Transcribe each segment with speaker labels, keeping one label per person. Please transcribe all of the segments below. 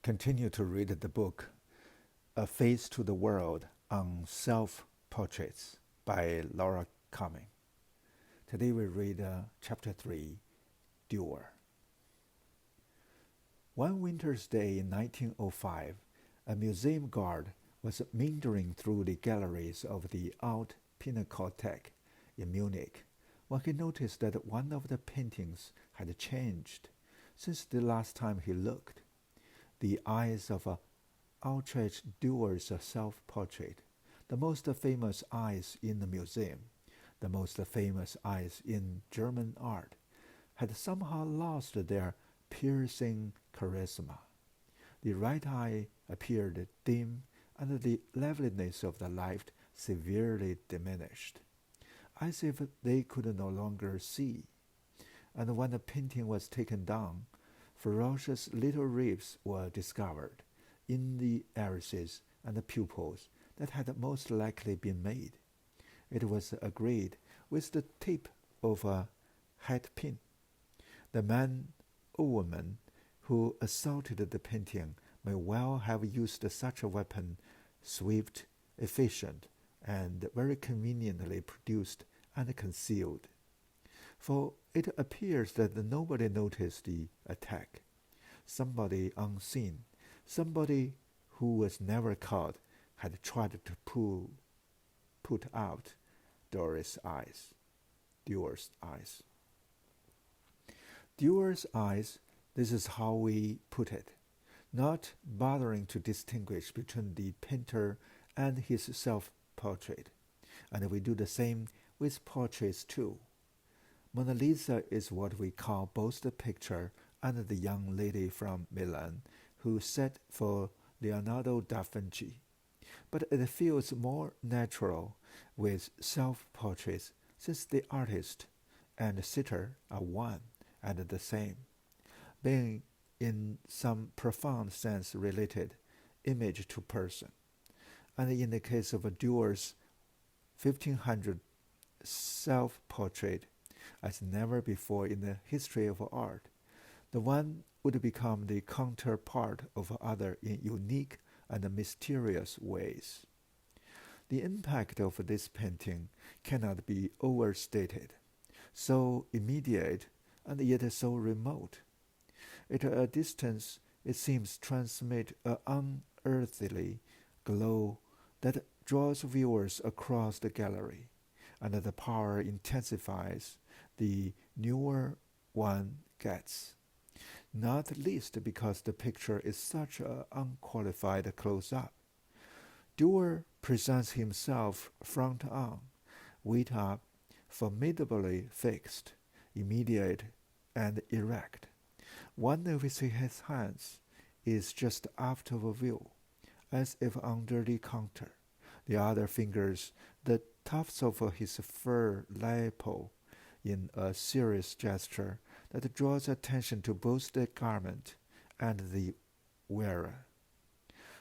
Speaker 1: continue to read the book A Face to the World on Self-Portraits by Laura Cumming. Today we read Chapter 3, Durer. One winter's day in 1905, a museum guard was meandering through the galleries of the Art Pinakothek in Munich when he noticed that one of the paintings had changed since the last time he looked. The eyes of Ulrich Durer's self-portrait, the most famous eyes in the museum, the most famous eyes in German art, had somehow lost their piercing charisma. The right eye appeared dim, and the liveliness of the light severely diminished, as if they could no longer see. And when the painting was taken down, ferocious little rifts were discovered in the irises and the pupils that had most likely been made. It was agreed with the tip of a hat pin. The man or woman who assaulted the painting may well have used such a weapon, swift, efficient, and very conveniently produced and concealed. For it appears that nobody noticed the attack. Somebody unseen, somebody who was never caught, had tried to put out Durer's eyes. Durer's eyes, this is how we put it, not bothering to distinguish between the painter and his self-portrait. And we do the same with portraits too. Mona Lisa is what we call both the picture and the young lady from Milan who sat for Leonardo da Vinci. But it feels more natural with self-portraits since the artist and the sitter are one and the same, being in some profound sense related, image to person. And in the case of Durer's 1500 self-portrait, as never before in the history of art, the one would become the counterpart of other in unique and mysterious ways. The impact of this painting cannot be overstated, so immediate and yet so remote. At a distance, it seems transmit an unearthly glow that draws viewers across the gallery, and the power intensifies the newer one gets, not least because the picture is such an unqualified close-up. Durer presents himself front on, weight up, formidably fixed, immediate, and erect. One of his hands is just aft of view, as if under the counter. The other fingers the tufts of his fur lapel in a serious gesture that draws attention to both the garment and the wearer.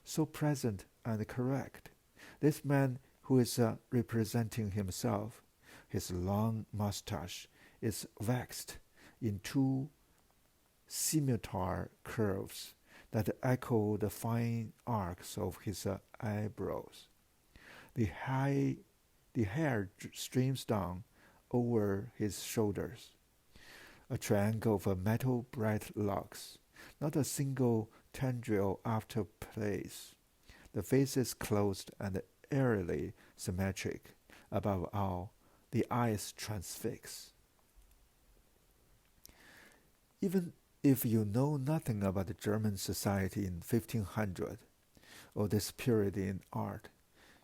Speaker 1: So present and correct, this man who is representing himself, his long mustache is waxed in two scimitar curves that echo the fine arcs of his eyebrows. The hair streams down over his shoulders, a triangle of metal bright locks, not a single tendril after place. The face is closed and eerily symmetric. Above all, the eyes transfix. Even if you know nothing about German society in 1500 or this period in art,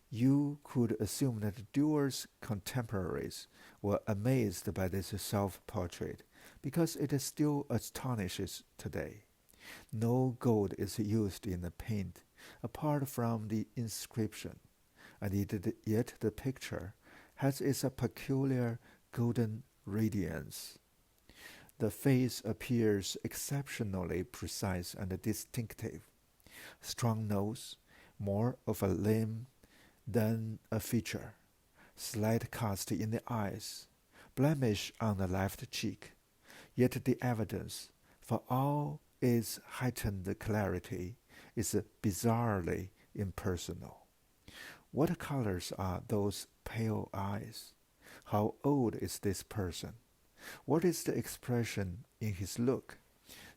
Speaker 1: you could assume that Durer's contemporaries were amazed by this self-portrait because it still astonishes today. No gold is used in the paint apart from the inscription, and yet the picture has its peculiar golden radiance. The face appears exceptionally precise and distinctive. Strong nose, more of a limb than a feature, slight cast in the eyes, blemish on the left cheek, yet the evidence, for all its heightened clarity, is bizarrely impersonal. What colors are those pale eyes? How old is this person? What is the expression in his look?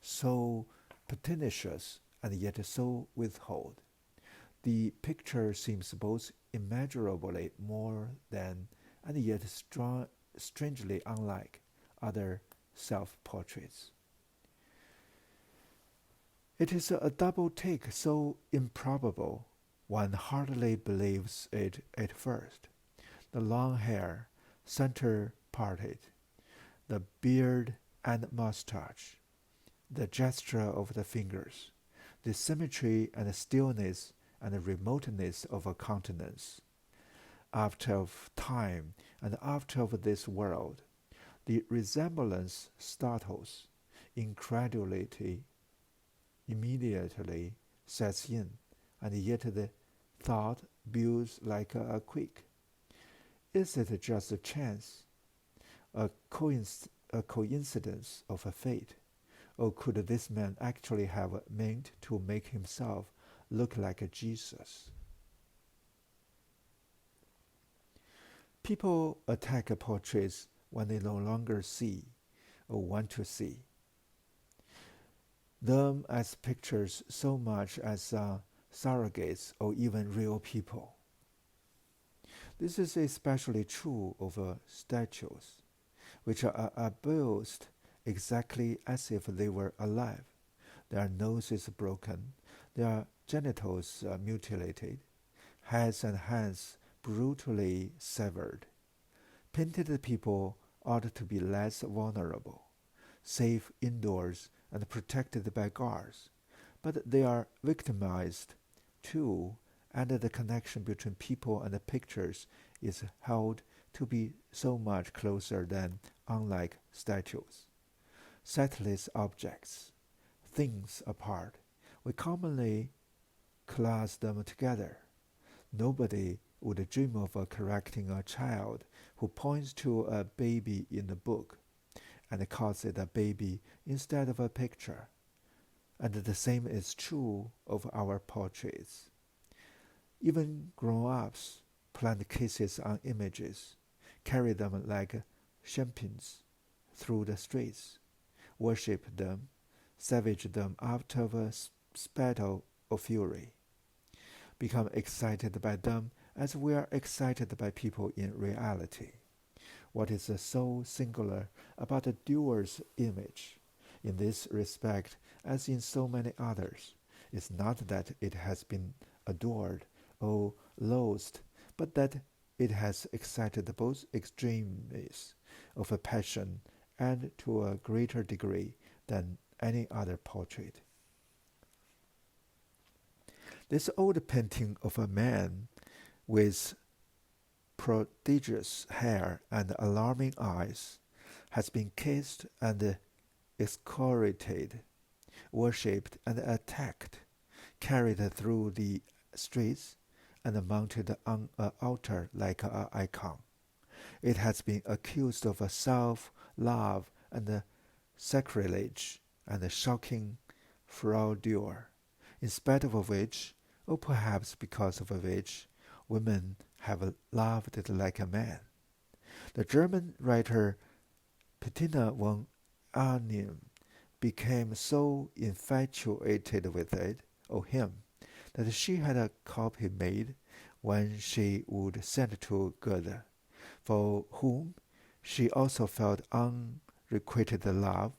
Speaker 1: So pertinacious and yet so withhold. The picture seems both immeasurably more than and yet strangely unlike other self-portraits. It is a double take so improbable one hardly believes it at first. The long hair, center parted, the beard and mustache, the gesture of the fingers, the symmetry and stillness and remoteness of a countenance. After of time and after of this world, the resemblance startles, incredulity immediately sets in, and yet the thought builds like a quake. Is it just a chance, a coincidence of a fate, or could this man actually have meant to make himself look like a Jesus? People attack portraits when they no longer see or want to see them as pictures so much as surrogates or even real people. This is especially true of statues, which are built exactly as if they were alive. Their noses broken, their genitals mutilated, heads and hands brutally severed. Painted people ought to be less vulnerable, safe indoors and protected by guards, but they are victimized too, and the connection between people and the pictures is held to be so much closer than unlike statues. Sightless objects, things apart, we commonly class them together. Nobody would dream of correcting a child who points to a baby in the book and calls it a baby instead of a picture. And the same is true of our portraits. Even grown-ups plant kisses on images, carry them like champagnes through the streets, worship them, savage them out of a spattle of fury, become excited by them as we are excited by people in reality. What is so singular about Duer's image, in this respect as in so many others, is not that it has been adored or loathed, but that it has excited both extremes of a passion and to a greater degree than any other portrait. This old painting of a man with prodigious hair and alarming eyes has been kissed and excoriated, worshipped and attacked, carried through the streets, and mounted on an altar like an icon. It has been accused of self-love and sacrilege and shocking fraudure, in spite of which, or perhaps because of which, women have loved it like a man. The German writer Bettina von Arnim became so infatuated with it, or him, that she had a copy made when she would send to Goethe, for whom she also felt unrequited love,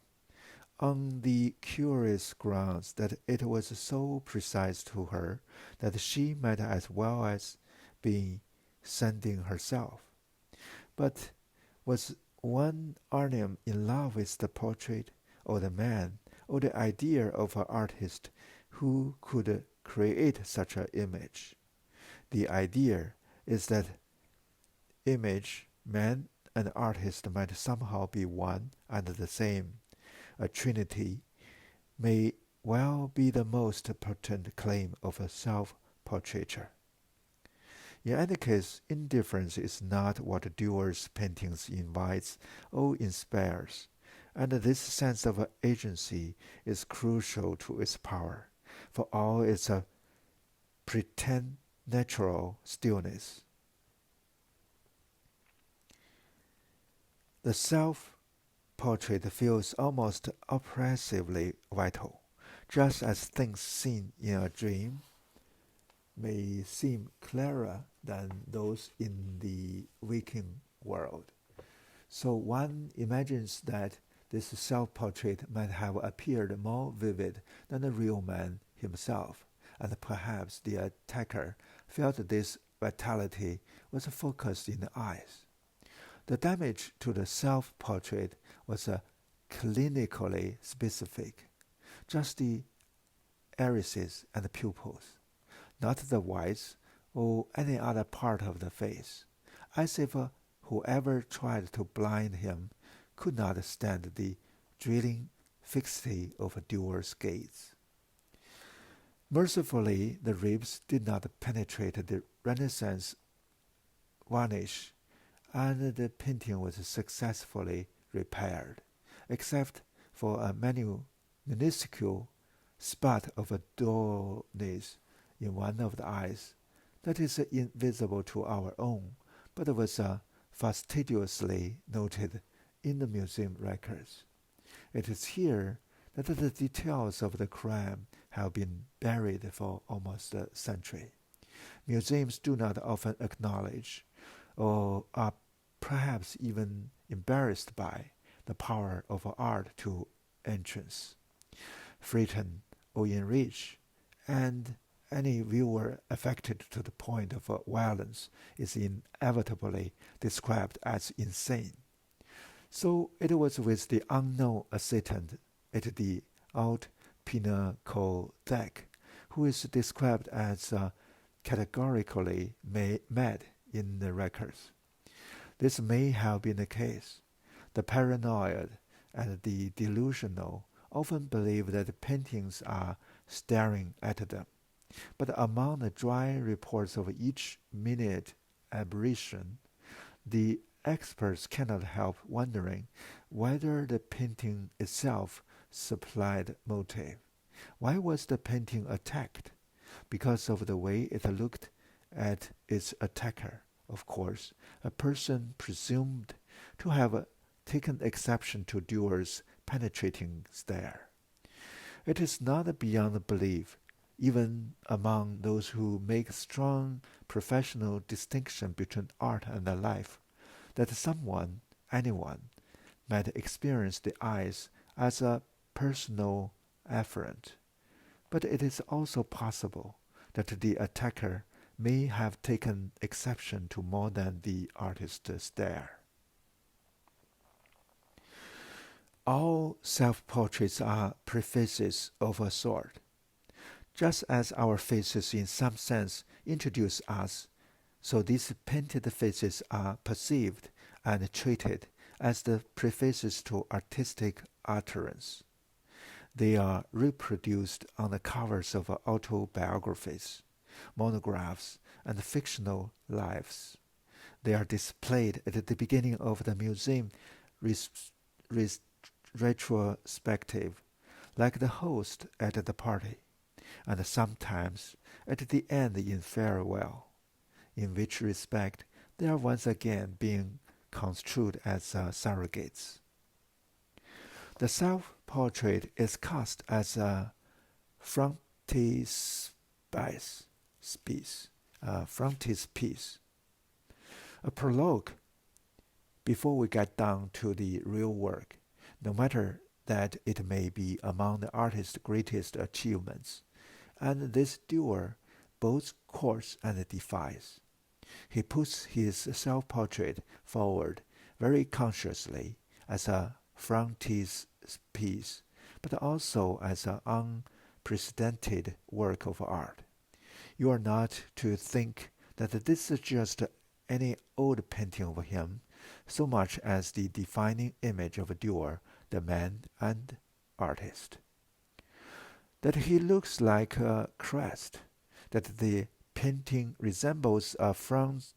Speaker 1: on the curious grounds that it was so precise to her that she might as well as be sending herself. But was one Arnim in love with the portrait, or the man, or the idea of an artist who could create such an image? The idea is that image, man, and artist might somehow be one and the same. A trinity may well be the most potent claim of a self-portraiture. In any case, indifference is not what Duer's paintings invites or inspires, and this sense of agency is crucial to its power, for all its preternatural stillness. The self-portrait feels almost oppressively vital, just as things seen in a dream may seem clearer than those in the waking world. So one imagines that this self-portrait might have appeared more vivid than the real man himself, and perhaps the attacker felt this vitality was focused in the eyes. The damage to the self-portrait was clinically specific, just the irises and the pupils, not the whites or any other part of the face, as if whoever tried to blind him could not stand the drilling fixity of Durer's gaze. Mercifully, the ribs did not penetrate the Renaissance varnish, and the painting was successfully repaired, except for a minuscule spot of a dullness in one of the eyes that is invisible to our own, but was fastidiously noted in the museum records. It is here that the details of the crime have been buried for almost a century. Museums do not often acknowledge, or are perhaps even embarrassed by, the power of art to entrance, frighten, or enrich, and any viewer affected to the point of violence is inevitably described as insane. So it was with the unknown assistant at the Haute Pinakothek, who is described as categorically mad in the records. This may have been the case. The paranoid and the delusional often believe that the paintings are staring at them. But among the dry reports of each minute aberration, the experts cannot help wondering whether the painting itself supplied motive. Why was the painting attacked? Because of the way it looked at its attacker, of course, a person presumed to have taken exception to Durer's penetrating stare. It is not beyond belief, even among those who make strong professional distinction between art and life, that someone, anyone, might experience the eyes as a personal affront. But it is also possible that the attacker may have taken exception to more than the artist's stare. All self-portraits are prefaces of a sort. Just as our faces in some sense introduce us, so these painted faces are perceived and treated as the prefaces to artistic utterance. They are reproduced on the covers of autobiographies, monographs, and fictional lives. They are displayed at the beginning of the museum retrospective, like the host at the party, and sometimes at the end in farewell, in which respect they are once again being construed as surrogates. The self-portrait is cast as a frontispiece, a prologue before we get down to the real work, no matter that it may be among the artist's greatest achievements. And this Durer both courts and defies. He puts his self-portrait forward very consciously as a frontispiece, but also as an unprecedented work of art. You are not to think that this is just any old painting of him, so much as the defining image of Durer, the man and artist. That he looks like a crest, that the painting resembles a frontispiece.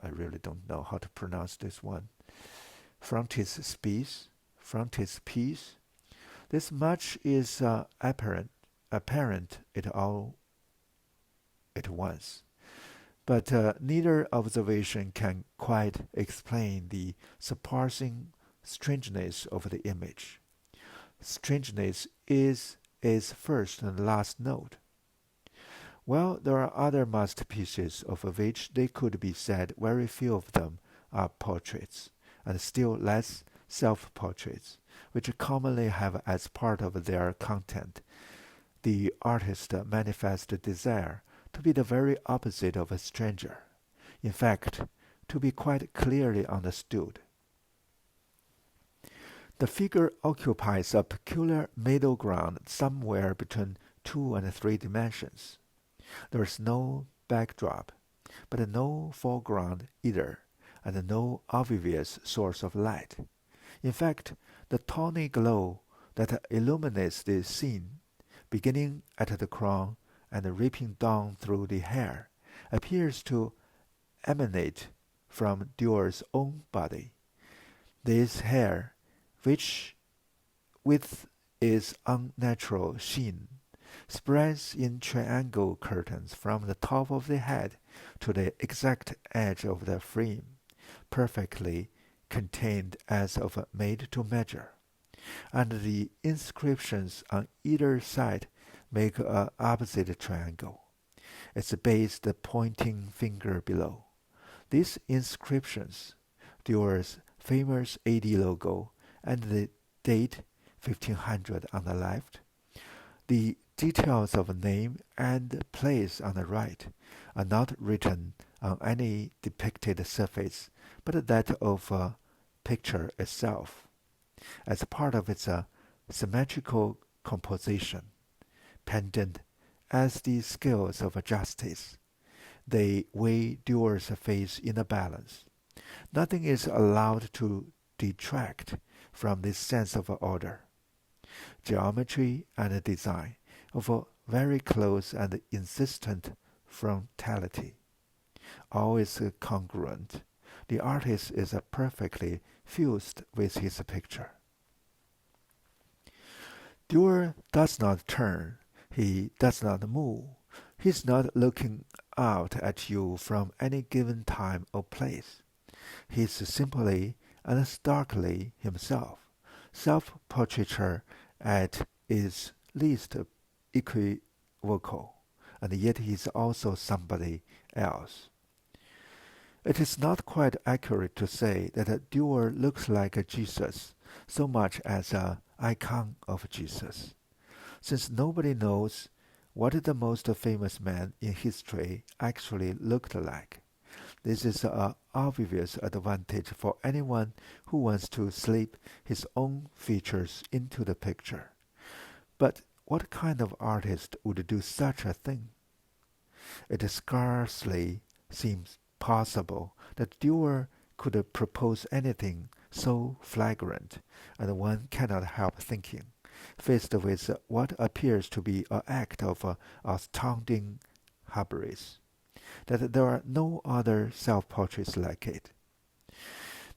Speaker 1: I really don't know how to pronounce this one. Frontispiece. This much is apparent it all at once. But neither observation can quite explain the surpassing strangeness of the image. Strangeness is its first and last note. While there are other masterpieces of which they could be said very few of them are portraits, and still less self-portraits, which commonly have as part of their content the artist's manifest desire to be the very opposite of a stranger, in fact, to be quite clearly understood. The figure occupies a peculiar middle ground somewhere between 2 and 3 dimensions. There is no backdrop, but no foreground either, and no obvious source of light. In fact, the tawny glow that illuminates the scene, beginning at the crown and rippling down through the hair, appears to emanate from Durer's own body. This hair, which with its unnatural sheen spreads in triangle curtains from the top of the head to the exact edge of the frame, perfectly contained as of made to measure, and the inscriptions on either side make a opposite triangle, its base the pointing finger below. These inscriptions, Durer's famous AD logo and the date 1500 on the left, the details of name and place on the right, are not written on any depicted surface, but that of a picture itself, as part of its symmetrical composition, pendant as the scales of justice. They weigh Durer's face in a balance. Nothing is allowed to detract from this sense of order, geometry, and design, of a very close and insistent frontality. All is congruent. The artist is perfectly fused with his picture. Durer does not turn. He does not move. He is not looking out at you from any given time or place. He is simply and starkly himself, self-portraiture at its least equivocal, and yet he is also somebody else. It is not quite accurate to say that Durer looks like Jesus so much as an icon of Jesus, since nobody knows what the most famous man in history actually looked like. This is an obvious advantage for anyone who wants to slip his own features into the picture. But what kind of artist would do such a thing? It scarcely seems possible that Durer could propose anything so flagrant, and one cannot help thinking, faced with what appears to be an act of astounding hubris, that there are no other self-portraits like it.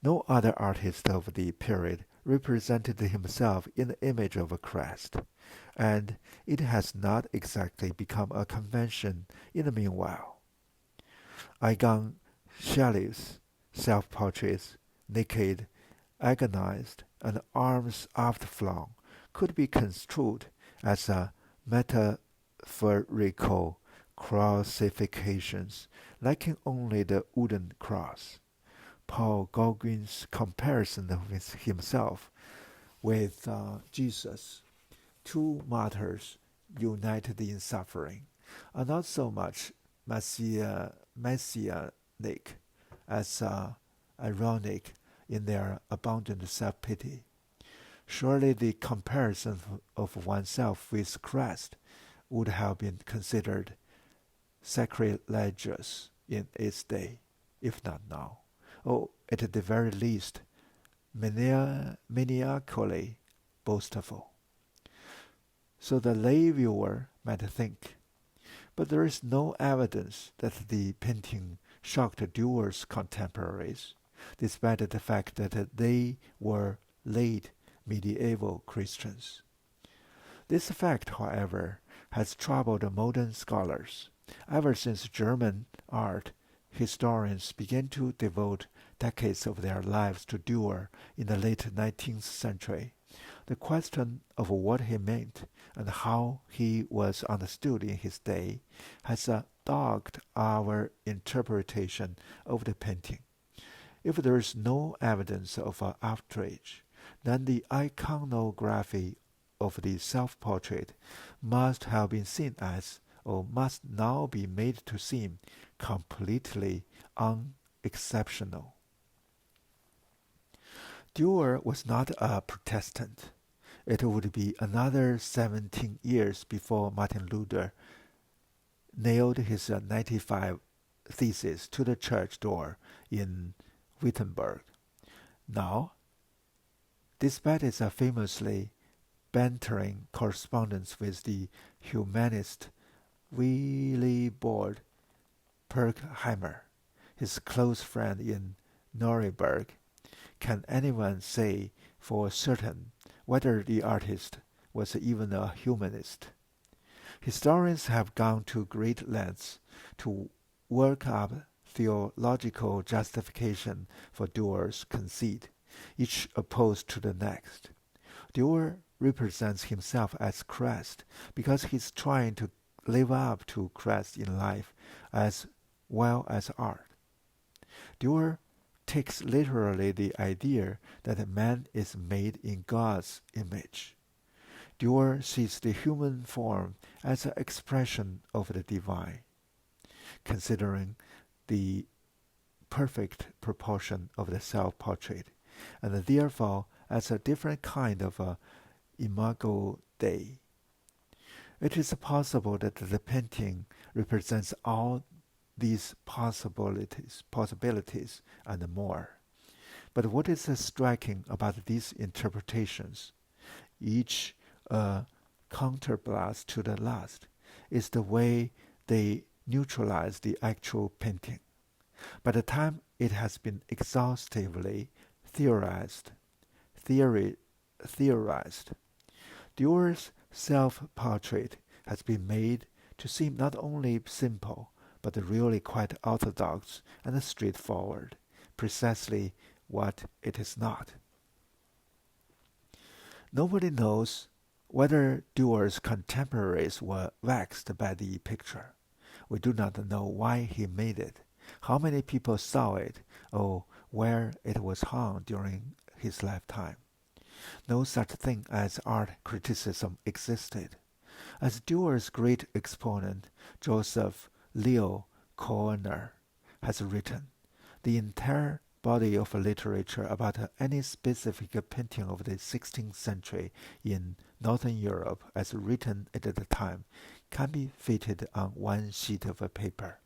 Speaker 1: No other artist of the period represented himself in the image of a crest, and it has not exactly become a convention in the meanwhile. Egon Schillie's self-portraits, naked, agonized, and arms outflung, could be construed as a metaphorical crucifixions, lacking only the wooden cross. Paul Gauguin's comparison with himself with Jesus, two martyrs united in suffering, are not so much messianic as ironic in their abundant self-pity. Surely the comparison of oneself with Christ would have been considered sacrilegious in its day, if not now, or at the very least maniacally boastful. So the lay viewer might think. But there is no evidence that the painting shocked Durer's contemporaries, despite the fact that they were late medieval Christians. This fact, however, has troubled modern scholars. Ever since German art historians began to devote decades of their lives to Durer in the late 19th century, the question of what he meant and how he was understood in his day has dogged our interpretation of the painting. If there is no evidence of outrage, then the iconography of the self-portrait must have been seen as, or must now be made to seem, completely unexceptional. Durer was not a Protestant. It would be another 17 years before Martin Luther nailed his 95 theses to the church door in Wittenberg. Now, despite his famously bantering correspondence with the humanist Willibald Pirkheimer, his close friend in Nuremberg, can anyone say for certain whether the artist was even a humanist? Historians have gone to great lengths to work up theological justification for Durer's conceit, each opposed to the next. Durer represents himself as Christ because he's trying to live up to Christ in life as well as art. Durer takes literally the idea that man is made in God's image. Durer sees the human form as an expression of the divine, considering the perfect proportion of the self-portrait, and therefore as a different kind of imago Dei. It is possible that the painting represents all these possibilities and more. But what is striking about these interpretations, each a counterblast to the last, is the way they neutralize the actual painting. By the time it has been exhaustively theorized, Durer's self-portrait has been made to seem not only simple, but really quite orthodox and straightforward, precisely what it is not. Nobody knows whether Durer's contemporaries were vexed by the picture. We do not know why he made it, how many people saw it, or where it was hung during his lifetime. No such thing as art criticism existed. As Durer's great exponent, Joseph Leo Koerner, has written, the entire body of literature about any specific painting of the 16th century in Northern Europe as written at the time can be fitted on one sheet of paper.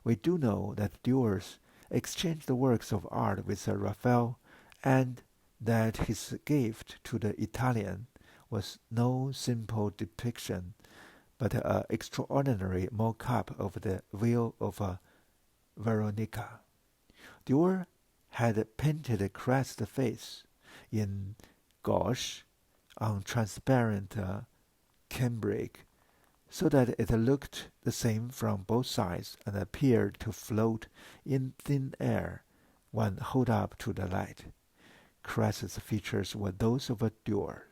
Speaker 1: We do know that Durer exchanged works of art with Raphael, and that his gift to the Italian was no simple depiction, but an extraordinary mock-up of the Veil of Veronica. Durer had painted Christ's face in gouache on transparent cambric, so that it looked the same from both sides and appeared to float in thin air when held up to the light. Christ's features were those of a Durer.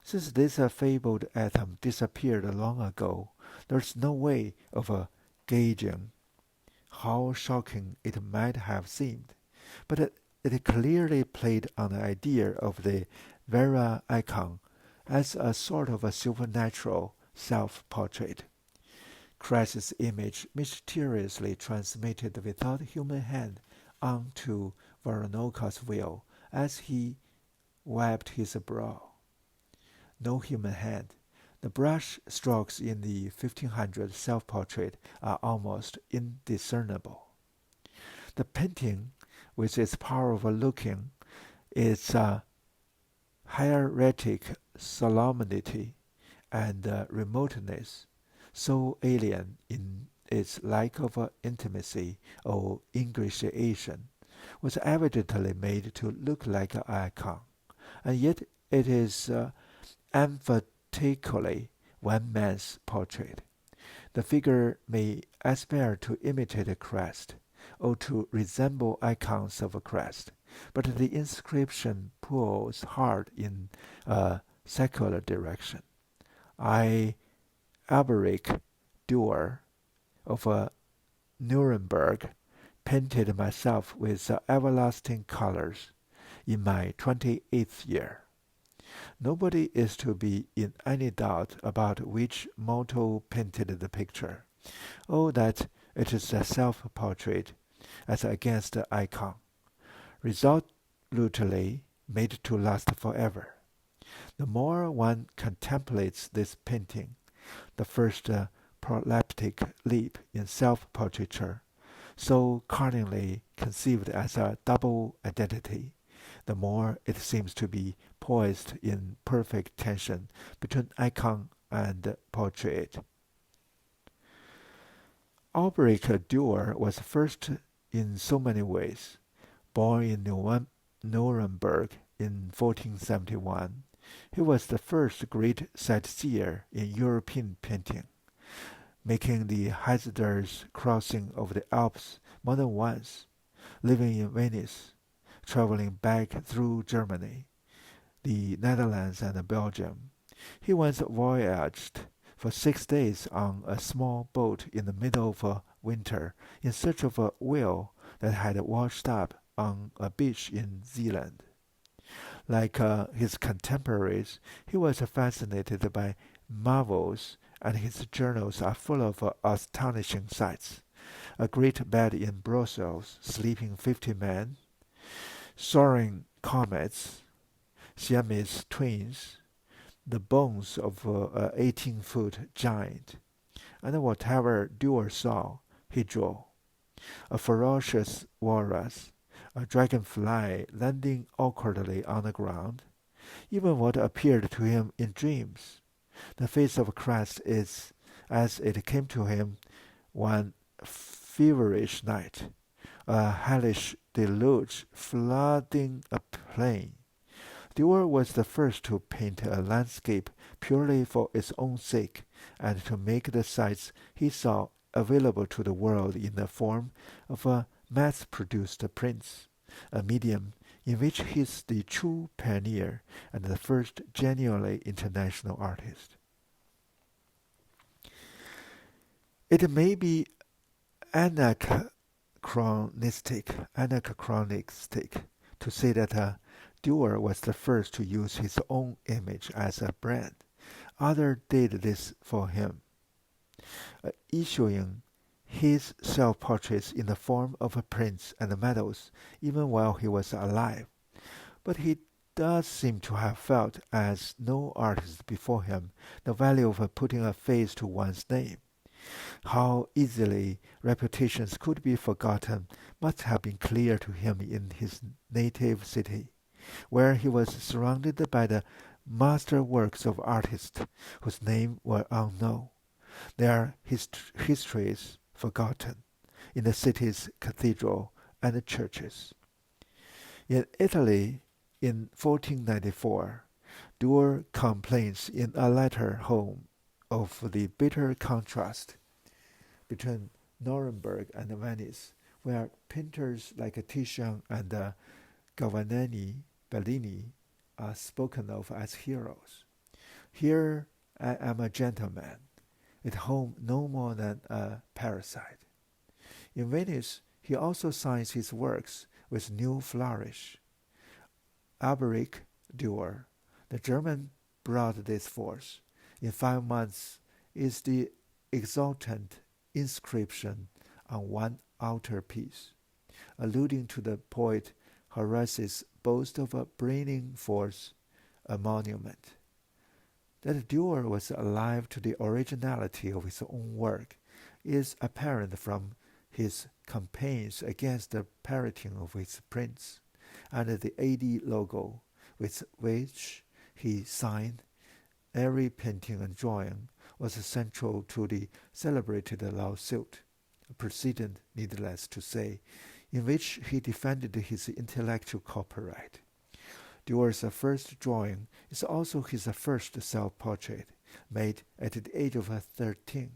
Speaker 1: Since this fabled atom disappeared long ago, there's no way of gauging how shocking it might have seemed, but it clearly played on the idea of the Vera icon as a sort of a supernatural self-portrait. Christ's image mysteriously transmitted without human hand onto Veronica's veil as he wiped his brow. No human hand. The brush strokes in the 1500 self-portrait are almost indiscernible. The painting, with its power of looking, its hieratic solemnity and remoteness, so alien in its lack of intimacy or ingratiation, was evidently made to look like an icon, and yet it is emphatically one man's portrait. The figure may aspire to imitate a crest, or to resemble icons of a crest, but the inscription pulls hard in a secular direction. I, Alberic Durer, of Nuremberg, painted myself with everlasting colors in my 28th year. Nobody is to be in any doubt about which mortal painted the picture, or that it is a self-portrait as against the icon, resolutely made to last forever. The more one contemplates this painting, the first proleptic leap in self-portraiture, so cunningly conceived as a double identity, the more it seems to be poised in perfect tension between icon and portrait. Albrecht Dürer was first in so many ways. Born in Nuremberg in 1471, he was the first great sightseer in European painting, making the hazardous crossing of the Alps more than once, living in Venice, traveling back through Germany, the Netherlands, and Belgium. He once voyaged for 6 days on a small boat in the middle of winter in search of a whale that had washed up on a beach in Zealand. Like his contemporaries, he was fascinated by marvels, and his journals are full of astonishing sights. A great bed in Brussels, sleeping 50 men, soaring comets, Siamese twins, the bones of an 18-foot giant, and whatever Durer saw, he drew. A ferocious walrus, a dragonfly landing awkwardly on the ground, even what appeared to him in dreams. The face of Christ is as it came to him one feverish night, a hellish deluge flooding a plain. Durer was the first to paint a landscape purely for its own sake, and to make the sights he saw available to the world in the form of a mass-produced prints, a medium in which he is the true pioneer and the first genuinely international artist. It may be anachronistic to say that Durer was the first to use his own image as a brand. Others did this for him, issuing his self-portraits in the form of prints and medals even while he was alive. But he does seem to have felt, as no artist before him, the value of putting a face to one's name. How easily reputations could be forgotten must have been clear to him in his native city, where he was surrounded by the master works of artists whose names were unknown, their histories forgotten, in the city's cathedral and churches. In Italy, in 1494, Durer complains in a letter home of the bitter contrast between Nuremberg and Venice, where painters like Titian and Bellini are spoken of as heroes. Here I am a gentleman, at home no more than a parasite. In Venice, he also signs his works with new flourish. Alberic Dürer, the German, brought this forth. In 5 months is the exultant inscription on one altarpiece, alluding to the poet Horace's boast of bringing forth a monument. That Durer was alive to the originality of his own work is apparent from his campaigns against the pirating of his prints, and the AD logo with which he signed every painting and drawing was central to the celebrated lawsuit, a precedent, needless to say, in which he defended his intellectual copyright. Durer's first drawing is also his first self-portrait, made at the age of 13,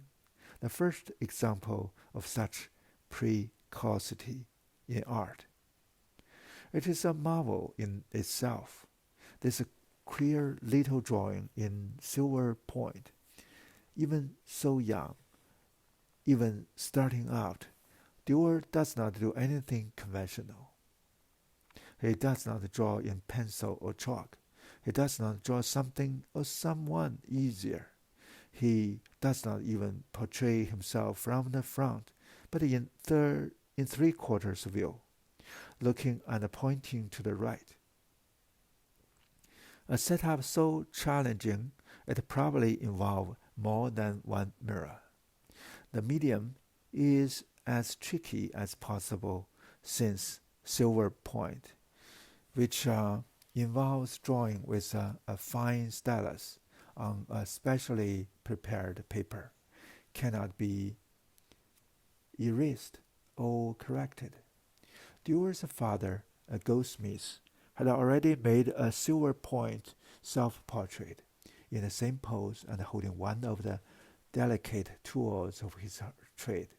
Speaker 1: the first example of such precocity in art. It is a marvel in itself. This queer little drawing in silver point, even so young, even starting out, Durer does not do anything conventional. He does not draw in pencil or chalk. He does not draw something or someone easier. He does not even portray himself from the front, but in three-quarters view, looking and pointing to the right. A setup so challenging, it probably involved more than one mirror. The medium is as tricky as possible since silver point, which involves drawing with a fine stylus on a specially prepared paper, cannot be erased or corrected. Durer's father, a goldsmith, had already made a silver point self-portrait in the same pose and holding one of the delicate tools of his trade.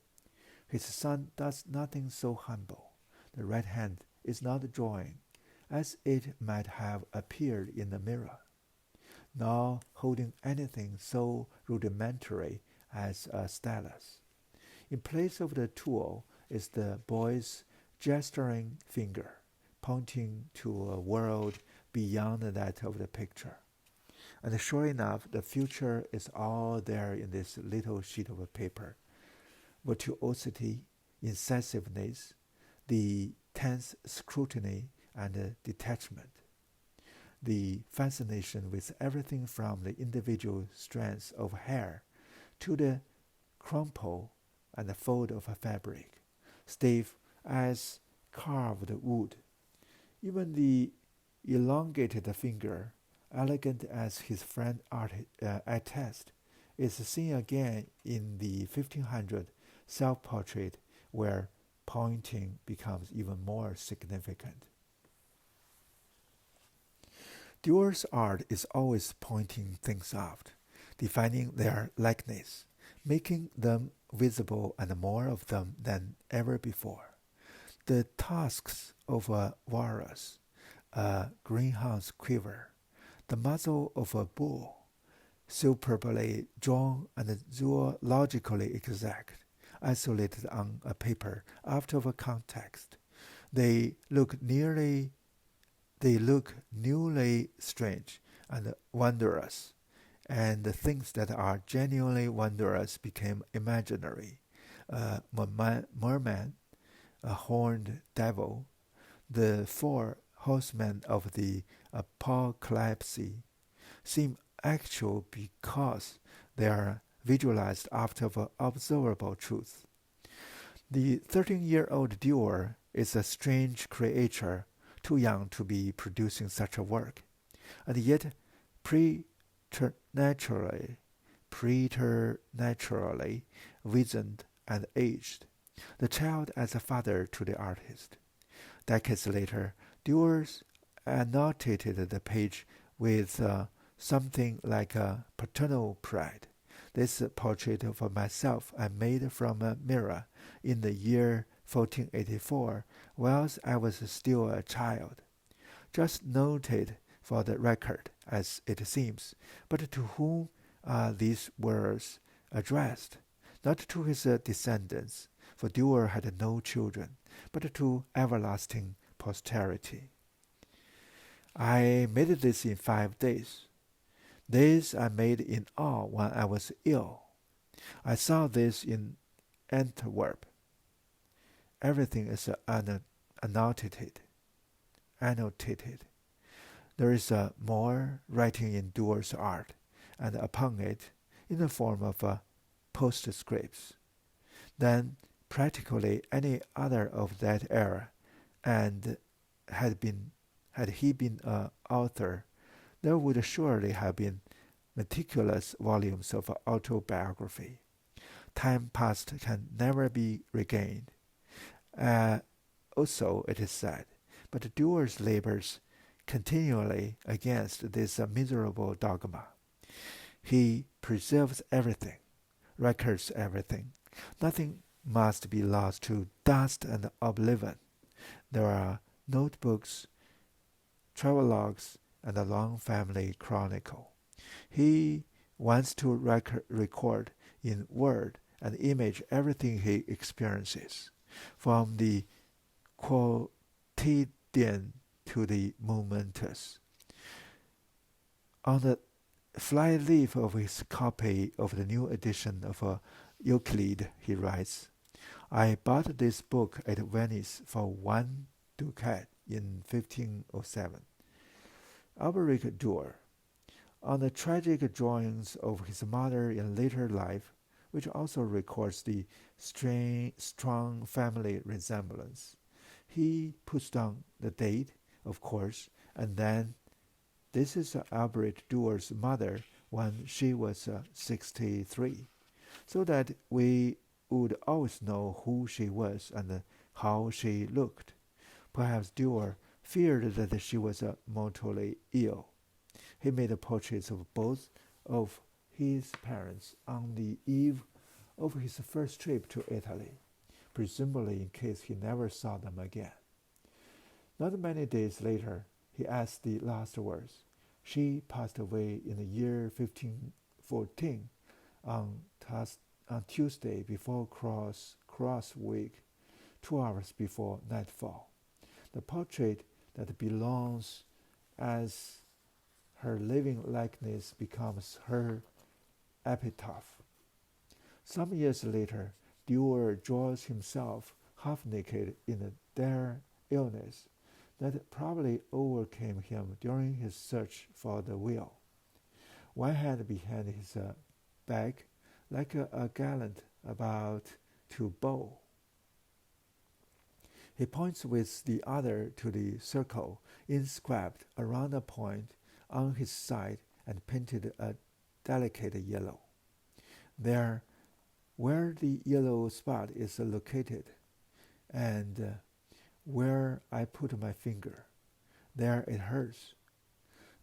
Speaker 1: His son does nothing so humble. The right hand is not drawing, as it might have appeared in the mirror, nor holding anything so rudimentary as a stylus. In place of the tool is the boy's gesturing finger, pointing to a world beyond that of the picture. And sure enough, the future is all there in this little sheet of paper. Virtuosity, incisiveness, the tense scrutiny and detachment, the fascination with everything from the individual strands of hair to the crumple and the fold of a fabric, stiff as carved wood. Even the elongated finger, elegant as his friend attest, is seen again in the 1500 self-portrait where pointing becomes even more significant. Durer's art is always pointing things out, defining their likeness, making them visible and more of them than ever before. The tusks of a walrus, a greenhouse quiver, the muzzle of a bull, superbly drawn and zoologically exact, isolated on a paper out of a context. They look newly strange and wondrous, and the things that are genuinely wondrous became imaginary. A merman, a horned devil, the four horsemen of the apocalypse seem actual because they are visualized out of observable truth. The 13-year-old Durer is a strange creature, too young to be producing such a work, and yet preternaturally wizened and aged, the child as a father to the artist. Decades later, Durer annotated the page with something like a paternal pride. This portrait of myself I made from a mirror in the year 1484, whilst I was still a child. Just noted for the record, as it seems, but to whom are these words addressed? Not to his descendants, for Durer had no children, but to everlasting posterity. I made this in 5 days. This I made in all when I was ill. I saw this in Antwerp. Everything is annotated. There is more writing in Durer's art, and upon it, in the form of postscripts, than practically any other of that era, and had he been an author, there would surely have been meticulous volumes of autobiography. Time past can never be regained. Also, it is said, but Durer's labors continually against this miserable dogma. He preserves everything, records everything. Nothing must be lost to dust and oblivion. There are notebooks, travelogues, and a long family chronicle. He wants to record in word and image everything he experiences, from the quotidian to the momentous. On the flyleaf of his copy of the new edition of Euclid, he writes, I bought this book at Venice for 1 ducat in 1507. Alberic Durer. On the tragic drawings of his mother in later life, which also records the strong family resemblance, he puts down the date, of course, and then this is Albert Durer's mother when she was 63, so that we would always know who she was and how she looked. Perhaps Durer feared that she was mortally ill. He made portraits of both of his parents on the eve of his first trip to Italy, presumably in case he never saw them again. Not many days later, he adds the last words. She passed away in the year 1514 on Tuesday before Cross Week, 2 hours before nightfall. The portrait that belongs as her living likeness becomes her epitaph. Some years later, Durer draws himself half naked in a dire illness that probably overcame him during his search for the will. One hand behind his back, like a gallant about to bow. He points with the other to the circle inscribed around a point on his side and painted a delicate yellow. There, where the yellow spot is located, and where I put my finger, there it hurts.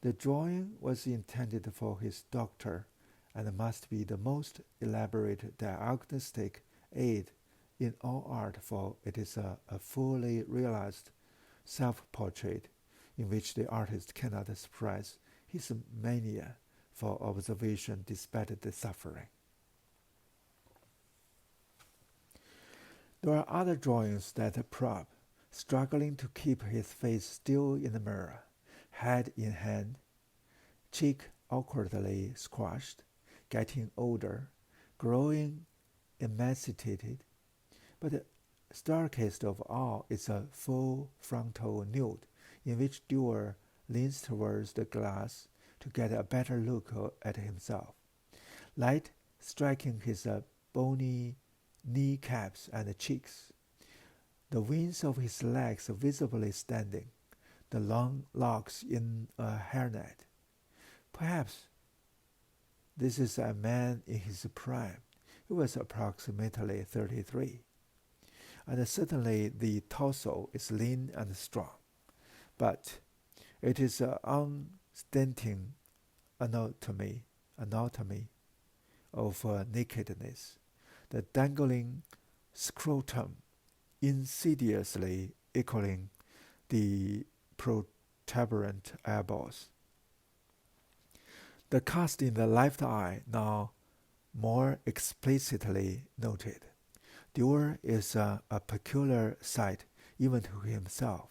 Speaker 1: The drawing was intended for his doctor and must be the most elaborate diagnostic aid in all art, for it is a fully realized self-portrait in which the artist cannot express his mania for observation despite the suffering. There are other drawings that probe, struggling to keep his face still in the mirror, head in hand, cheek awkwardly squashed, getting older, growing emaciated. But the starkest of all is a full frontal nude in which Durer leans towards the glass to get a better look at himself. Light striking his bony kneecaps and cheeks, the wings of his legs visibly standing, the long locks in a hairnet. Perhaps this is a man in his prime. He was approximately 33. And certainly the torso is lean and strong, but it is an unstinting anatomy of nakedness, the dangling scrotum insidiously equaling the protuberant eyeballs. The cast in the left eye now more explicitly noted. Durer is a peculiar sight even to himself,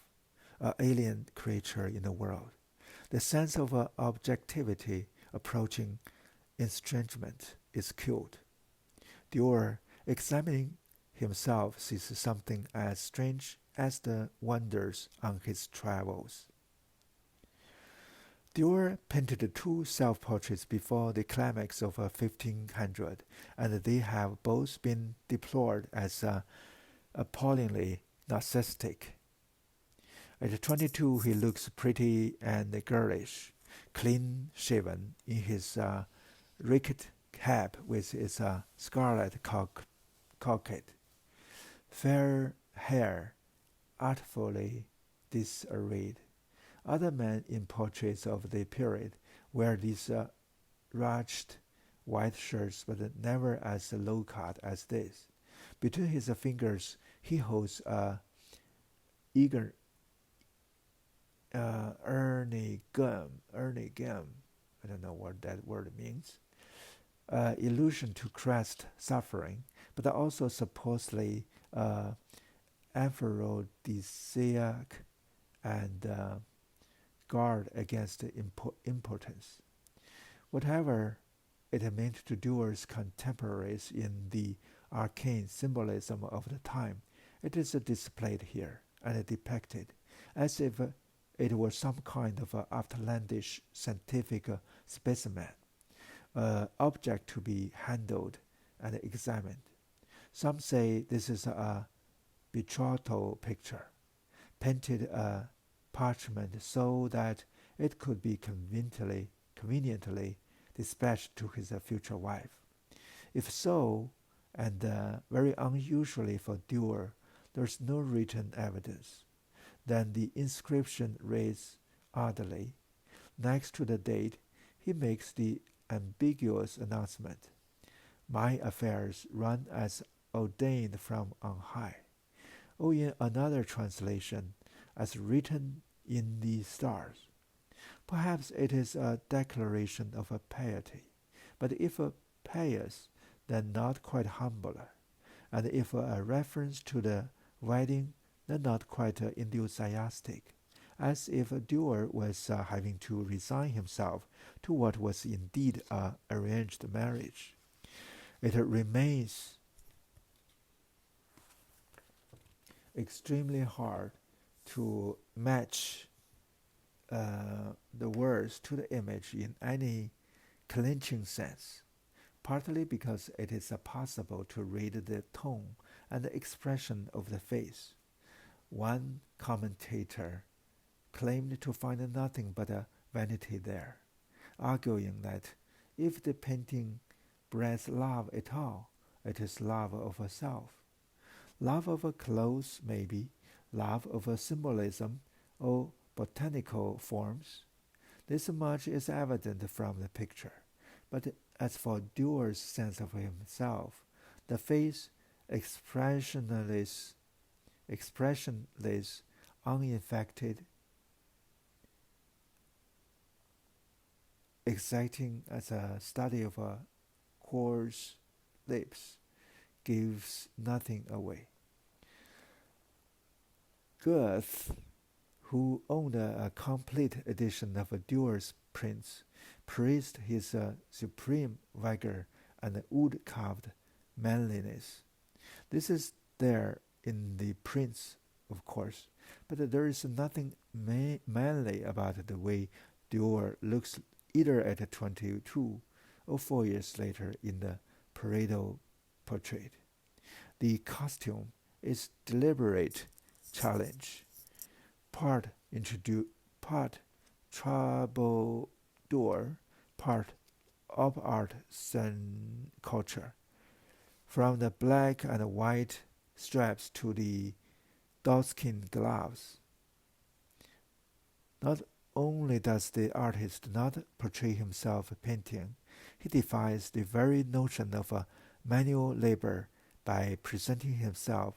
Speaker 1: an alien creature in the world. The sense of objectivity approaching estrangement is killed. Durer, examining himself, sees something as strange as the wonders on his travels. Durer painted 2 self-portraits before the climax of 1500, and they have both been deplored as appallingly narcissistic. At 22, he looks pretty and girlish, clean-shaven in his rickety cap with its scarlet cockade, fair hair artfully disarrayed, Other men in portraits of the period wear these ruched white shirts, but never as low cut as this. Between his fingers, he holds a eager gum. I don't know what that word means. Illusion to crest suffering, but also supposedly aphrodisiac and guard against impotence. Whatever it meant to Durer's contemporaries in the arcane symbolism of the time, it is displayed here and depicted as if it were some kind of outlandish scientific specimen, object to be handled and examined. Some say this is a betrothal picture, painted parchment so that it could be conveniently dispatched to his future wife. If so, and very unusually for Durer, there's no written evidence. Then the inscription reads oddly. Next to the date, he makes the ambiguous announcement, "My affairs run as ordained from on high," or in another translation, as written in the stars. Perhaps it is a declaration of a piety, but if pious, then not quite humbler, and if a reference to the wedding, then not quite enthusiastic, as if Durer was having to resign himself to what was indeed an arranged marriage. It remains extremely hard to match the words to the image in any clinching sense, partly because it is possible to read the tone and the expression of the face. One commentator claimed to find nothing but a vanity there, arguing that if the painting breathes love at all, it is love of herself. Love of clothes, maybe, love of symbolism or botanical forms. This much is evident from the picture. But as for Durer's sense of himself, the face expressionless, uninfected, exacting as a study of a coarse lips, gives nothing away. Goethe, who owned a complete edition of Durer's prints, praised his supreme vigor and wood-carved manliness. This is there in the prints, of course, but there is nothing manly about the way Durer looks either at 22 or 4 years later in the paradal portrait. The costume is deliberate challenge, part troubadour, part op art scene culture. From the black and white straps to the doeskin gloves. Not only does the artist not portray himself painting, he defies the very notion of a manual labor by presenting himself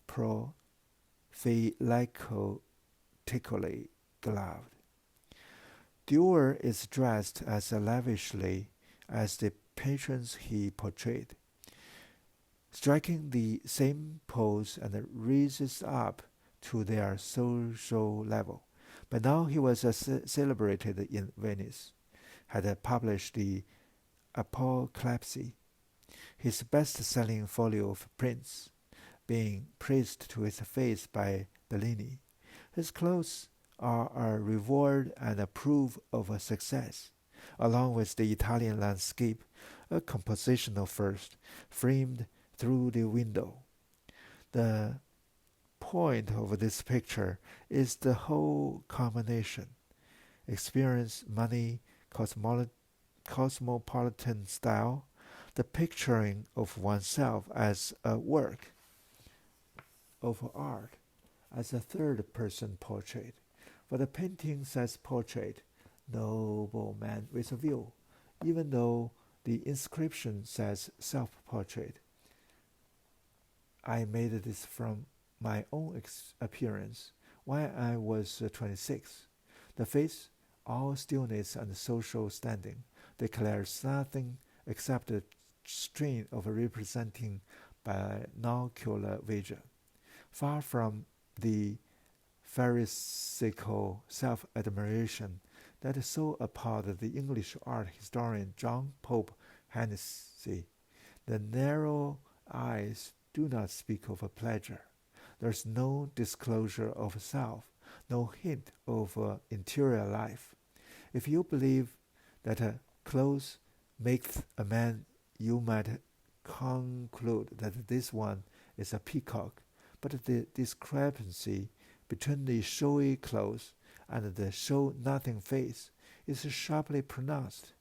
Speaker 1: prophylactically gloved. Durer is dressed as lavishly as the patrons he portrayed, striking the same pose and raises up to their social level. But now he was celebrated in Venice, had published the Apocalypse, his best-selling folio of prints, being praised to his face by Bellini. His clothes are a reward and a proof of a success, along with the Italian landscape, a compositional first, framed through the window. The point of this picture is the whole combination: experience, money, cosmopolitan style, the picturing of oneself as a work of art, as a third-person portrait, For the painting says portrait, noble man with a view, even though the inscription says self-portrait. I made this from my own appearance when I was 26. The face, all stillness and social standing, declares nothing except the strain of representing binocular vision. Far from the pharisaical self-admiration that so appalled the English art historian John Pope Hennessy, the narrow eyes do not speak of pleasure. There is no disclosure of self, no hint of interior life. If you believe that clothes makes a man, you might conclude that this one is a peacock, but the discrepancy between the showy clothes and the show-nothing face is sharply pronounced,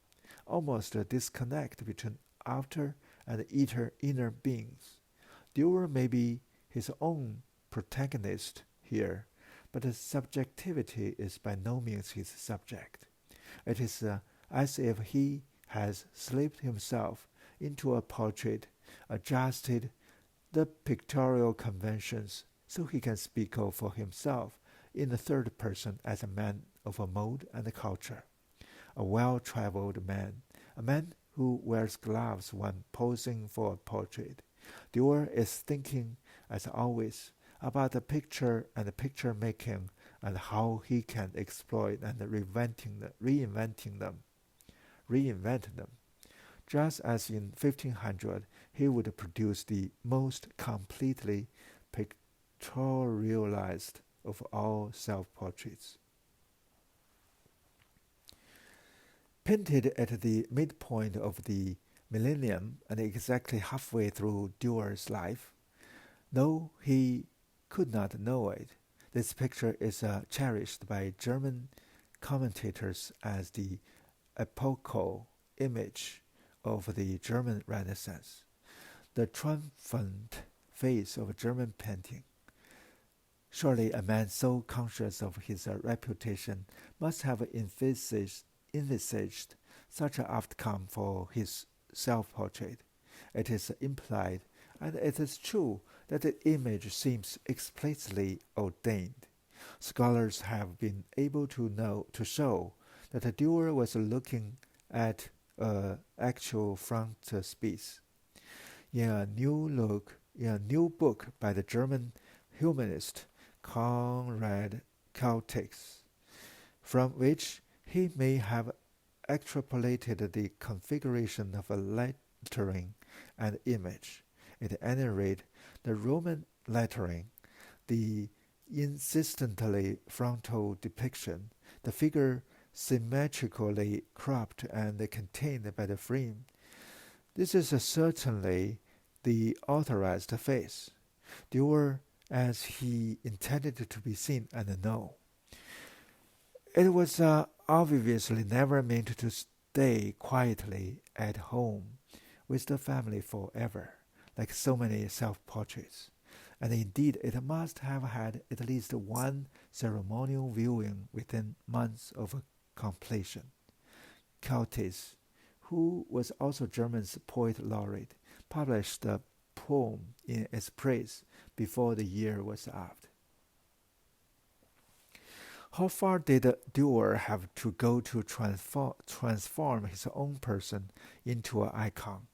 Speaker 1: almost a disconnect between outer and inner beings. Durer may be his own protagonist here, but the subjectivity is by no means his subject. It is as if he has slipped himself into a portrait, adjusted the pictorial conventions so he can speak of for himself in the third person as a man of a mode and a culture, a well-traveled man, a man who wears gloves when posing for a portrait. Durer is thinking, as always, about the picture and the picture making and how he can exploit and reinvent them. Just as in 1500 he would produce the most completely pictorialized of all self-portraits. Painted at the midpoint of the millennium and exactly halfway through Durer's life, though he could not know it, this picture is cherished by German commentators as the epochal image of the German Renaissance, the triumphant face of German painting. Surely a man so conscious of his reputation must have envisaged such an outcome for his self-portrait. It is implied, and it is true, that the image seems explicitly ordained. Scholars have been able to show that Durer was looking at an actual frontispiece. In a new book by the German humanist Conrad Celtics, from which he may have extrapolated the configuration of a lettering and image. At any rate, the Roman lettering, the insistently frontal depiction, the figure symmetrically cropped and contained by the frame. This is certainly the authorized face, Durer as he intended to be seen and known. It was obviously never meant to stay quietly at home with the family forever, like so many self-portraits. And indeed it must have had at least one ceremonial viewing within months of completion. Celtics, who was also German's poet laureate, published a poem in its praise before the year was out. How far did Durer have to go to transform his own person into an icon?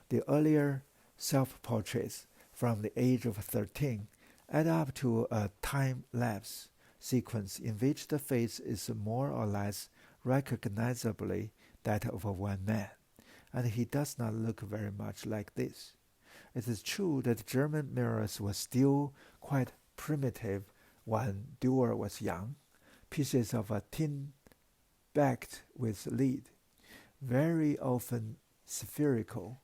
Speaker 1: The earlier self-portraits from the age of 13 add up to a time-lapse sequence in which the face is more or less recognizably that of one man, and he does not look very much like this. It is true that German mirrors were still quite primitive when Durer was young, pieces of tin backed with lead, very often spherical,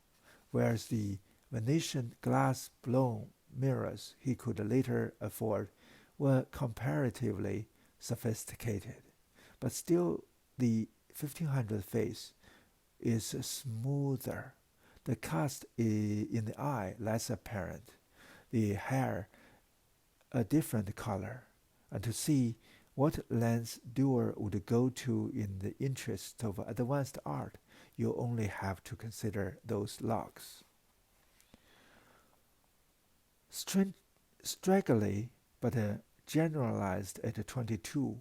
Speaker 1: whereas the Venetian glass-blown mirrors he could later afford were comparatively sophisticated. But still the 1500 face is smoother, the cast in the eye less apparent, the hair a different color, and to see what lengths Durer would go to in the interest of advanced art, you only have to consider those logs. Straggly, but generalized at 22,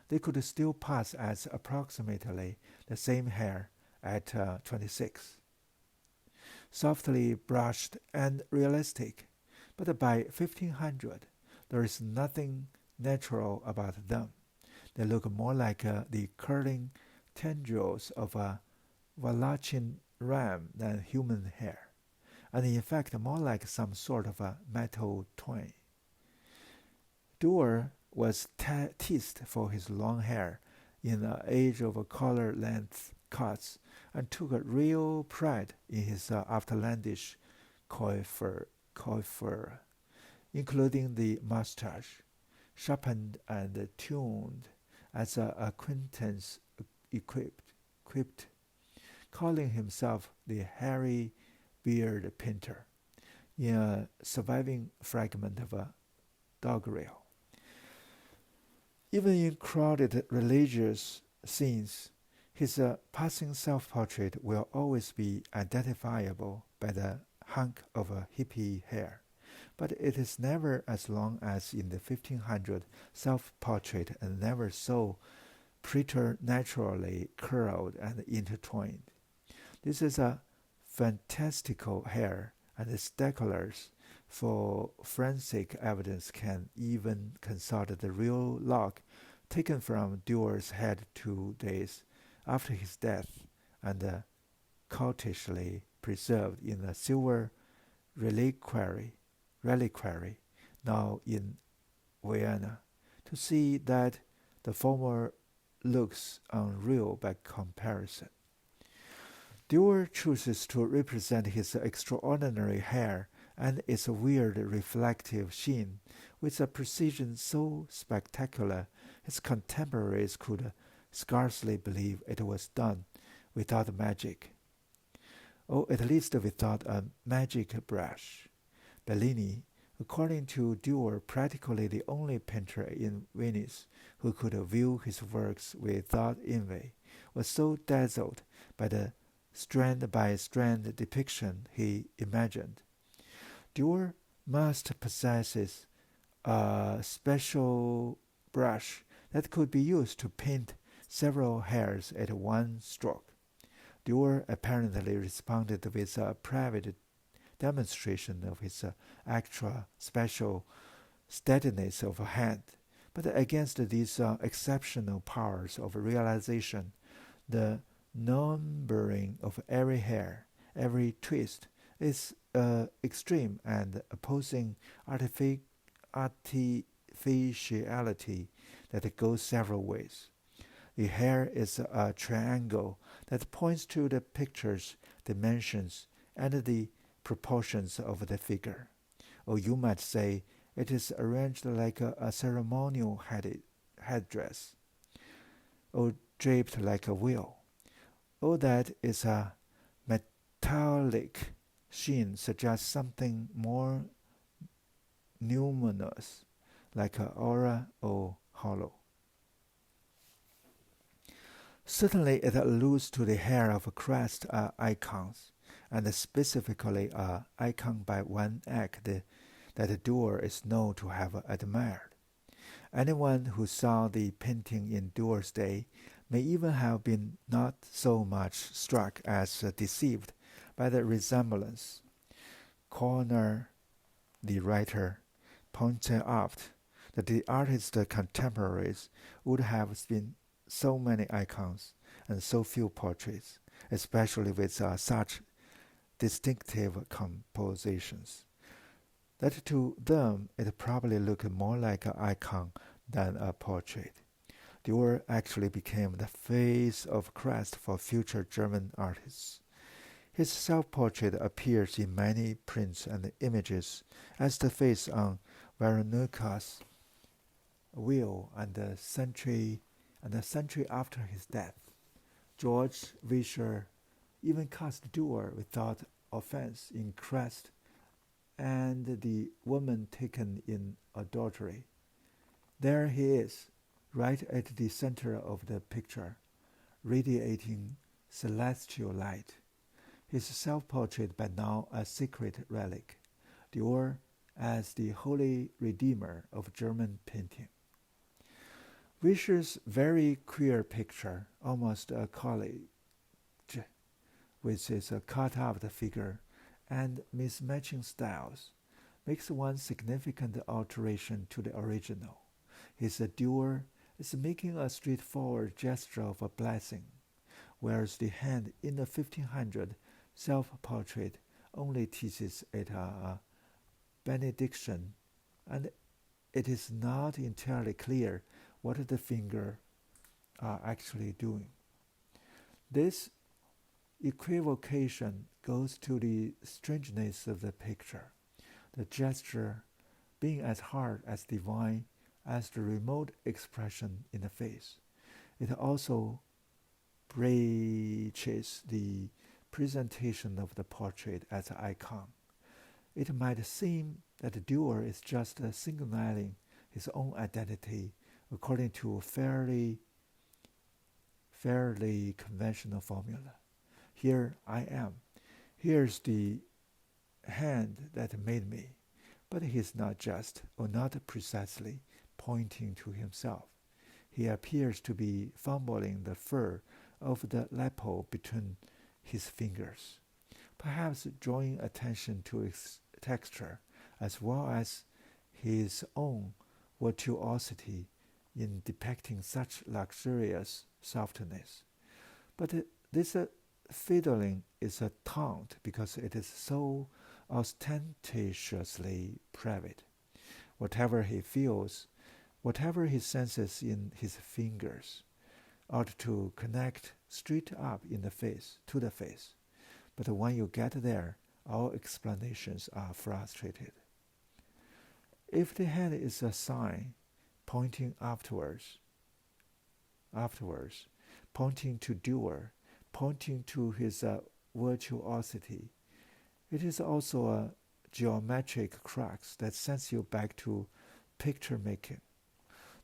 Speaker 1: they could still pass as approximately the same hair at 26. Softly brushed and realistic, but by 1500, there is nothing natural about them. They look more like the curling tendrils of a Wallachian ram than human hair, and in fact more like some sort of a metal twine. Durer was teased for his long hair in the age of collar-length cuts and took a real pride in his outlandish coiffure, including the mustache, sharpened and tuned as a acquaintance equipped, calling himself the hairy beard painter in a surviving fragment of a doggerel. Even in crowded religious scenes, his passing self-portrait will always be identifiable by the hunk of a hippie hair, but it is never as long as in the 1500 self-portrait and never so preternaturally curled and intertwined. This is a fantastical hair, and the staculars for forensic evidence can even consult the real log taken from Durer's head 2 days after his death and cultishly preserved in a silver reliquary now in Vienna, to see that the former looks unreal by comparison. Durer chooses to represent his extraordinary hair and its weird reflective sheen with a precision so spectacular his contemporaries could scarcely believe it was done without magic, or at least without a magic brush. Bellini, according to Durer, practically the only painter in Venice who could view his works without envy, was so dazzled by the strand-by-strand depiction he imagined. Durer must possess a special brush that could be used to paint several hairs at one stroke. Durer apparently responded with a private demonstration of his extra special steadiness of hand, but against these exceptional powers of realization, the numbering of every hair, every twist, is extreme and opposing artificiality that goes several ways. The hair is a triangle that points to the picture's dimensions and the proportions of the figure. Or you might say it is arranged like a ceremonial headdress, or draped like a wheel. All that is a metallic sheen suggests something more numinous, like an aura or hollow. Certainly it alludes to the hair of crest icons, and specifically an icon by one act that Durer is known to have admired. Anyone who saw the painting in Durer's day may even have been not so much struck as deceived by the resemblance. Corner, the writer, pointed out that the artist's contemporaries would have been so many icons and so few portraits, especially with such distinctive compositions, that to them it probably looked more like an icon than a portrait. Durer actually became the face of Christ for future German artists. His self-portrait appears in many prints and images as the face on Veronica's wheel and a century after his death. George Vischer even cast Durer without offense in Christ and the woman taken in adultery. There he is, right at the center of the picture, radiating celestial light. His self-portrait by now a secret relic, Dior as the holy redeemer of German painting. Vischer's very queer picture, almost a collage, with its cut-out figure and mismatching styles, makes one significant alteration to the original. His Durer is making a straightforward gesture of a blessing, whereas the hand in the 1500 self-portrait only teaches it a benediction, and it is not entirely clear what the fingers are actually doing. This equivocation goes to the strangeness of the picture, the gesture being as hard as divine as the remote expression in the face. It also breaches the presentation of the portrait as an icon. It might seem that Durer is just signaling his own identity according to a fairly conventional formula. Here I am. Here's the hand that made me. But he is not just, or not precisely, pointing to himself. He appears to be fumbling the fur of the lapel between his fingers, perhaps drawing attention to its texture as well as his own virtuosity in depicting such luxurious softness. But this fiddling is a taunt because it is so ostentatiously private. Whatever he feels, whatever he senses in his fingers, ought to connect straight up in the face to the face. But when you get there, all explanations are frustrated. If the hand is a sign pointing afterwards, pointing to Durer, pointing to his virtuosity, it is also a geometric crux that sends you back to picture making.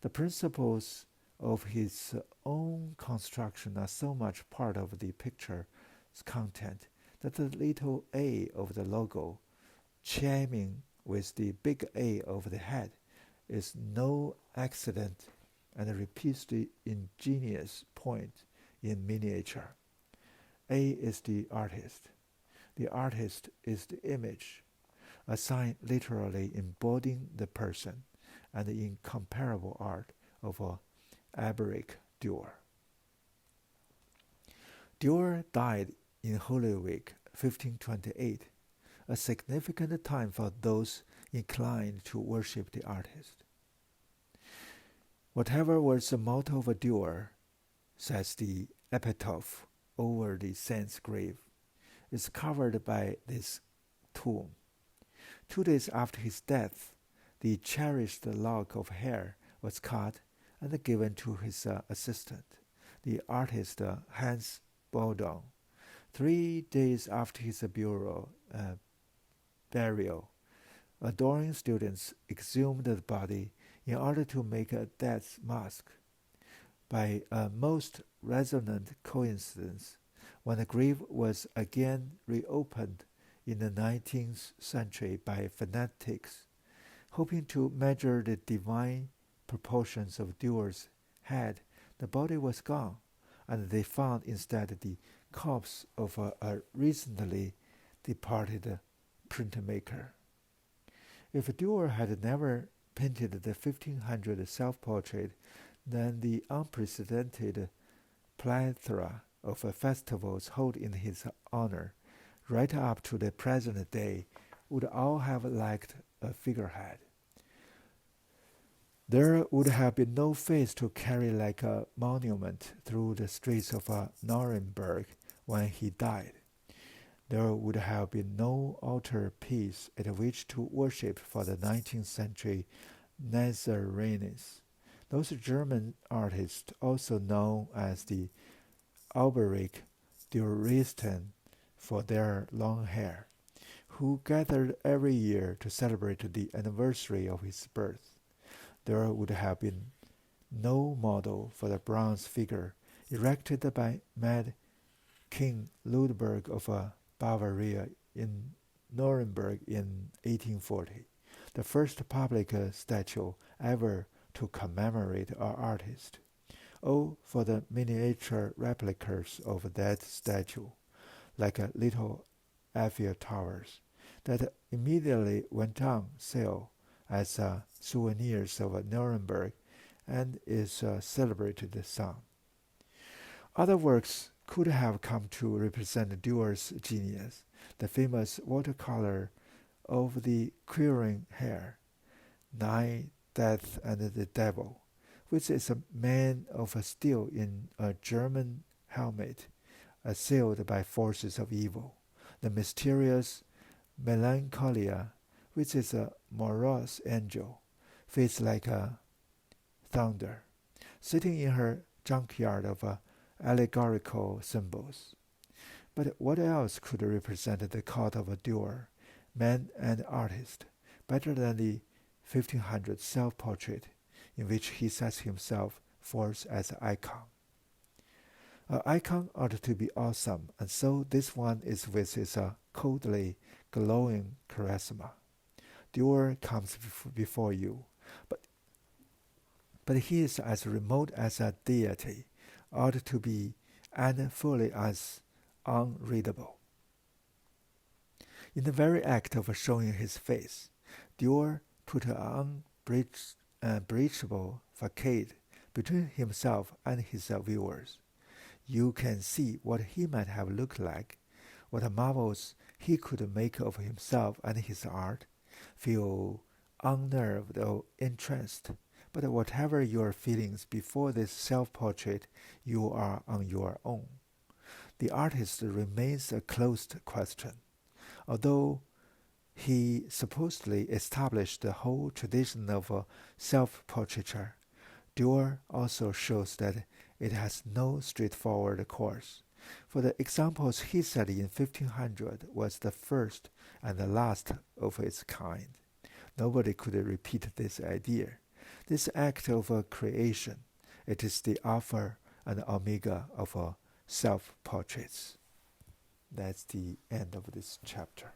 Speaker 1: The principles of his own construction are so much part of the picture's content that the little A of the logo, chiming with the big A of the head, is no accident and repeats the ingenious point in miniature. A is the artist. The artist is the image, a sign literally embodying the person and the incomparable art of Albrecht Dürer. Dürer died in Holy Week 1528, a significant time for those inclined to worship the artist. Whatever was the motto of Dürer, says the epitaph over the saint's grave, is covered by this tomb. 2 days after his death, the cherished lock of hair was cut and given to his assistant, the artist Hans Baudon. 3 days after his burial, adoring students exhumed the body in order to make a death mask. By a most resonant coincidence, when the grave was again reopened in the 19th century by fanatics, hoping to measure the divine proportions of Dürer's head, the body was gone, and they found instead the corpse of a recently departed printmaker. If Durer had never painted the 1500 self-portrait, then the unprecedented plethora of festivals held in his honor, right up to the present day, would all have lacked a figurehead. There would have been no face to carry like a monument through the streets of Nuremberg when he died. There would have been no altar piece at which to worship for the 19th century Nazarenes. Those German artists, also known as the Albrecht Düreristen for their long hair, who gathered every year to celebrate the anniversary of his birth. There would have been no model for the bronze figure erected by Mad King Ludwig of Bavaria in Nuremberg in 1840, the first public statue ever to commemorate an artist. Oh, for the miniature replicas of that statue, like little Eiffel towers, that immediately went on sale as souvenirs of Nuremberg and its celebrated son. Other works could have come to represent Durer's genius, the famous watercolor of the quivering hair, Nine, Death, and the Devil, which is a man of steel in a German helmet, assailed by forces of evil. The mysterious Melancholia, which is a morose angel, faced like a thunder, sitting in her junkyard of allegorical symbols. But what else could represent the cult of a Durer, man and artist, better than the 1500 self-portrait in which he sets himself forth as an icon? An icon ought to be awesome, and so this one is with its coldly glowing charisma. Durer comes before you, but he is as remote as a deity, ought to be, and fully as unreadable. In the very act of showing his face, Durer put an unbreachable facade between himself and his viewers. You can see what he might have looked like, what marvels he could make of himself and his art, feel unnerved or entranced. But whatever your feelings before this self-portrait, you are on your own. The artist remains a closed question. Although he supposedly established the whole tradition of self-portraiture, Durer also shows that it has no straightforward course. For the examples he set in 1500 was the first and the last of its kind. Nobody could repeat this idea. This act of creation, it is the alpha and omega of self-portraits. That's the end of this chapter.